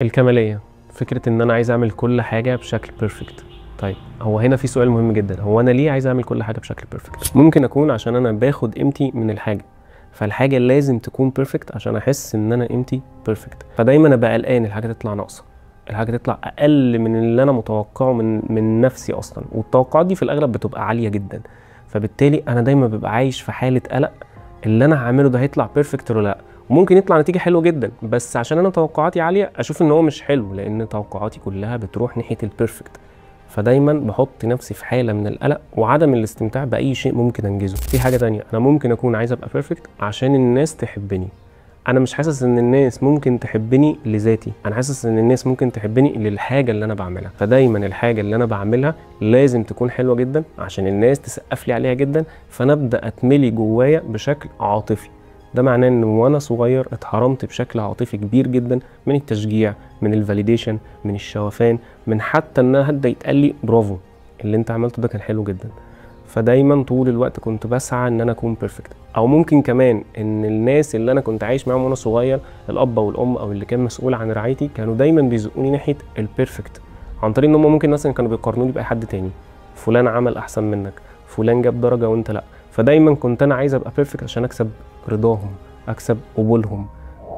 الكمالية، فكرة ان انا عايز اعمل كل حاجة بشكل بيرفكت. طيب هو هنا في سؤال مهم جدا، هو انا ليه عايز اعمل كل حاجة بشكل بيرفكت؟ ممكن اكون عشان انا باخد قيمتي من الحاجة، فالحاجة لازم تكون بيرفكت عشان احس ان انا قيمتي بيرفكت، فدايما ابقى قلقان الحاجة تطلع ناقصة، الحاجة تطلع اقل من اللي انا متوقعه من نفسي اصلا، والتوقعات دي في الاغلب بتبقى عالية جدا، فبالتالي انا دايما ببقى عايش في حالة قلق اللي انا هعمله ده هيطلع بيرفكت ولا لا. وممكن يطلع نتيجة حلوة جدا، بس عشان انا توقعاتي عالية اشوف ان هو مش حلو، لان توقعاتي كلها بتروح ناحية البيرفكت، فدايما بحط نفسي في حالة من القلق وعدم الاستمتاع باي شيء ممكن انجزه. في حاجة تانية، انا ممكن اكون عايز ابقى بيرفكت عشان الناس تحبني، انا مش حاسس ان الناس ممكن تحبني لذاتي، انا حاسس ان الناس ممكن تحبني للحاجه اللي انا بعملها، فدايما الحاجه اللي انا بعملها لازم تكون حلوه جدا عشان الناس تسقف لي عليها جدا، فانا ابدا اتملي جوايا بشكل عاطفي. ده معناه ان وانا صغير اتحرمت بشكل عاطفي كبير جدا من التشجيع، من الفاليديشن، من الشوفان، من حتى ان هدا يتقال لي برافو اللي انت عملته ده كان حلو جدا. فدايما طول الوقت كنت بسعى ان انا اكون بيرفكت. او ممكن كمان ان الناس اللي انا كنت عايش معاهم وانا صغير، الاب او الام او اللي كان مسؤول عن رعايتي، كانوا دايما بيزقوني ناحيه البيرفكت، عن طريق ان هم ممكن مثلا كانوا بيقارنوني باي حد تاني، فلان عمل احسن منك، فلان جاب درجه وانت لا، فدايما كنت انا عايز ابقى بيرفكت عشان اكسب رضاهم، اكسب قبولهم.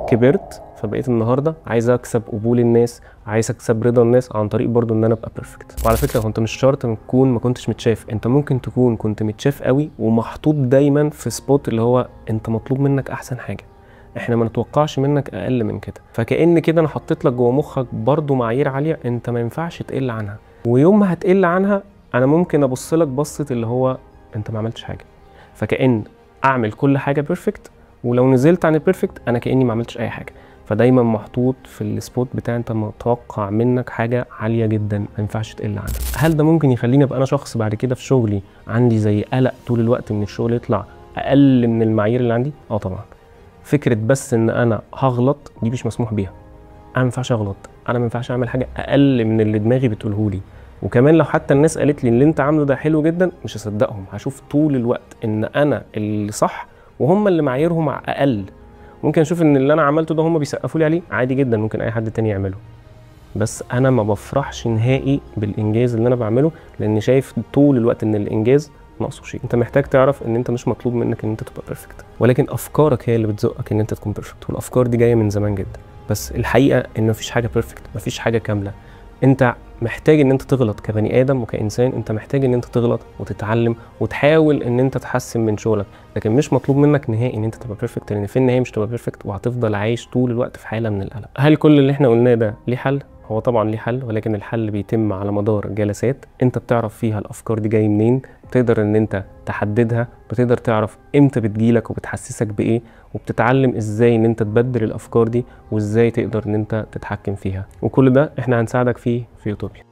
كبرت فبقيت النهارده عايز اكسب قبول الناس، عايز اكسب رضا الناس عن طريق برضو ان انا ابقى بيرفكت. وعلى فكره انت مش شرط تكون ما كنتش متشاف، انت ممكن تكون كنت متشاف قوي ومحطوط دايما في سبوت اللي هو انت مطلوب منك احسن حاجه، احنا ما نتوقعش منك اقل من كده، فكأن كده انا حطيت لك جوه مخك برضو معايير عاليه انت ما ينفعش تقل عنها، ويوم ما هتقل عنها انا ممكن ابص لك بصه اللي هو انت ما عملتش حاجه، فكأن اعمل كل حاجه بيرفكت، ولو نزلت عن البيرفكت انا كأني ما عملتش اي حاجه، فدايما محطوط في السبوت بتاع انت متوقع منك حاجه عاليه جدا ما ينفعش تقل عنها. هل ده ممكن يخليني ابقى انا شخص بعد كده في شغلي عندي زي قلق طول الوقت من الشغل يطلع اقل من المعايير اللي عندي؟ اه طبعا. فكره بس ان انا هغلط دي مش مسموح بيها، انا ما ينفعش اغلط، انا ما ينفعش اعمل حاجه اقل من اللي دماغي بتقوله لي، وكمان لو حتى الناس قالت لي اللي انت عامله ده حلو جدا مش هصدقهم، هشوف طول الوقت ان انا اللي صح وهم اللي معاييرهم اقل. ممكن اشوف ان اللي انا عملته ده هم بيسقفوا لي عليه عادي جدا، ممكن اي حد تاني يعمله، بس انا ما بفرحش نهائي بالانجاز اللي انا بعمله، لان شايف طول الوقت ان الانجاز ناقصه شيء. انت محتاج تعرف ان انت مش مطلوب منك ان انت تبقى بيرفكت، ولكن افكارك هي اللي بتزقك ان انت تكون بيرفكت، والافكار دي جايه من زمان جدا، بس الحقيقه ان مفيش حاجه بيرفكت، مفيش حاجه كامله، انت محتاج ان انت تغلط كبني ادم وكانسان، انت محتاج ان انت تغلط وتتعلم وتحاول ان انت تحسن من شغلك، لكن مش مطلوب منك نهائي ان انت تبقى بيرفكت، لان في النهايه مش تبقى بيرفكت وهتفضل عايش طول الوقت في حاله من القلق. هل كل اللي احنا قلناه ده ليه حل؟ هو طبعا ليه حل، ولكن الحل بيتم على مدار جلسات انت بتعرف فيها الافكار دي جايه منين، بتقدر ان انت تحددها، بتقدر تعرف امتى بتجيلك وبتحسسك بايه، وبتتعلم ازاي ان انت تبدل الافكار دي وازاي تقدر ان انت تتحكم فيها، وكل ده احنا هنساعدك فيه في يوتوبيا.